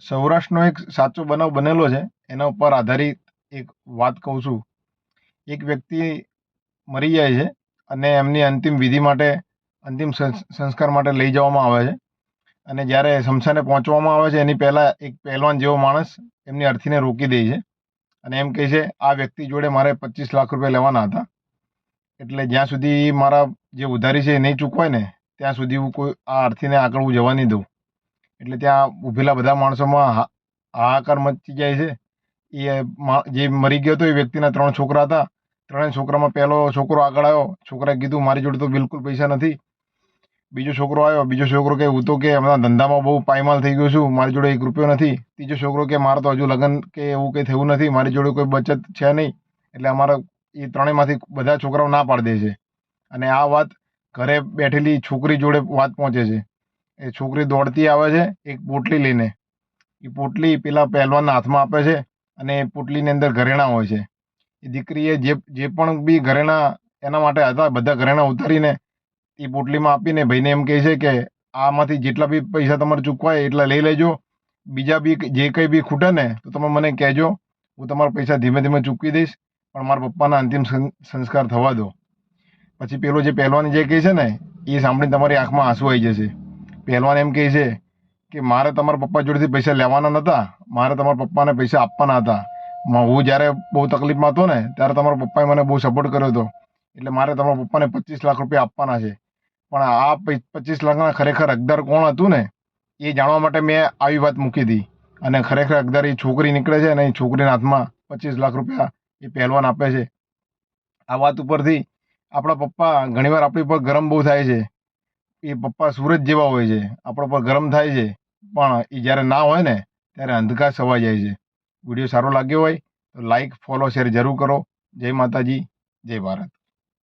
સૌરાષ્ટ્રનો એક સાચો બનાવ બનેલો છે. એના ઉપર આધારિત એક વાત કહું છું. એક વ્યક્તિ મરી જાય છે અને એમની અંતિમ વિધિ માટે, અંતિમ સંસ્કાર માટે લઈ જવામાં આવે છે. અને જ્યારે સ્મશાને પહોંચવામાં આવે છે એની પહેલાં એક પહેલવાન જેવો માણસ એમની અર્થીને રોકી દે છે અને એમ કહે છે, આ વ્યક્તિ જોડે મારે 25 લાખ રૂપિયા લેવાના હતા, એટલે જ્યાં સુધી મારા જે ઉધારી છે એ નહીં ચૂકવાય ને ત્યાં સુધી હું કોઈ આ અર્થીને આગળ હું જવા નહીં દઉં. એટલે ત્યાં ઊભેલા બધા માણસોમાં હાહાકાર મચી જાય છે. જે મરી ગયો હતો એ વ્યક્તિના 3 છોકરા હતા. ત્રણેય છોકરામાં પહેલો છોકરો આગળ આવ્યો. છોકરાએ કીધું, મારી જોડે તો બિલકુલ પૈસા નથી. બીજો છોકરો આવ્યો. બીજો છોકરો કે, હું તો કે હમણાં ધંધામાં બહુ પાયમાલ થઈ ગયો છું, મારી જોડે 1 રૂપિયો નથી. ત્રીજો છોકરો કે, મારે તો હજુ લગ્ન કે એવું કંઈ થયું નથી, મારી જોડે કોઈ બચત છે નહીં. એટલે અમારા એ ત્રણેયમાંથી બધા છોકરાઓ ના પાડી દે છે. અને આ વાત ઘરે બેઠેલી છોકરી જોડે વાત પહોંચે છે. એ છોકરી દોડતી આવે છે એક પોટલી લઈને. એ પોટલી પેલા પહેલવાનના હાથમાં આપે છે અને એ પોટલીની અંદર ઘરેણાં હોય છે. એ દીકરીએ જે પણ બી ઘરેણાં એના માટે હતા બધા ઘરેણાં ઉતારીને એ પોટલીમાં આપીને ભાઈને એમ કહે છે કે આમાંથી જેટલા બી પૈસા તમારે ચૂકવાય એટલા લઈ લેજો. બીજા બી જે કંઈ બી ખૂટે ને તો તમે મને કહેજો, હું તમારા પૈસા ધીમે ધીમે ચૂકવી દઈશ, પણ મારા પપ્પાના અંતિમ સંસ્કાર થવા દો. પછી પેલો જે પહેલવાન જે કહે છે ને એ સાંભળીને તમારી આંખમાં આંસુ આવી જશે. પહેલવાન એમ કહે છે કે મારે તમારા પપ્પા જોડેથી પૈસા લેવાના નહોતા, મારે તમારા પપ્પાને પૈસા આપવાના હતા. હું જ્યારે બહુ તકલીફમાં હતો ને ત્યારે તમારા પપ્પાએ મને બહુ સપોર્ટ કર્યો હતો, એટલે મારે તમારા પપ્પાને 25 લાખ રૂપિયા આપવાના છે. પણ આ 25 લાખના ખરેખર હકદાર કોણ હતું ને એ જાણવા માટે મેં આવી વાત મૂકી હતી. અને ખરેખર હકદાર એ છોકરી નીકળે છે અને એ છોકરીના હાથમાં 25 લાખ રૂપિયા એ પહેલવાન આપે છે. આ વાત ઉપરથી આપણા પપ્પા ઘણીવાર આપણી પર ગરમ બહુ થાય છે. એ પપ્પા સૂરજ જેવા હોય છે, આપણા પર ગરમ થાય છે, પણ એ જ્યારે ના હોય ને ત્યારે અંધકાર છવાઈ જાય છે. વિડીયો સારો લાગ્યો હોય તો લાઈક, ફોલો, શેર જરૂર કરો. જય માતાજી, જય ભારત.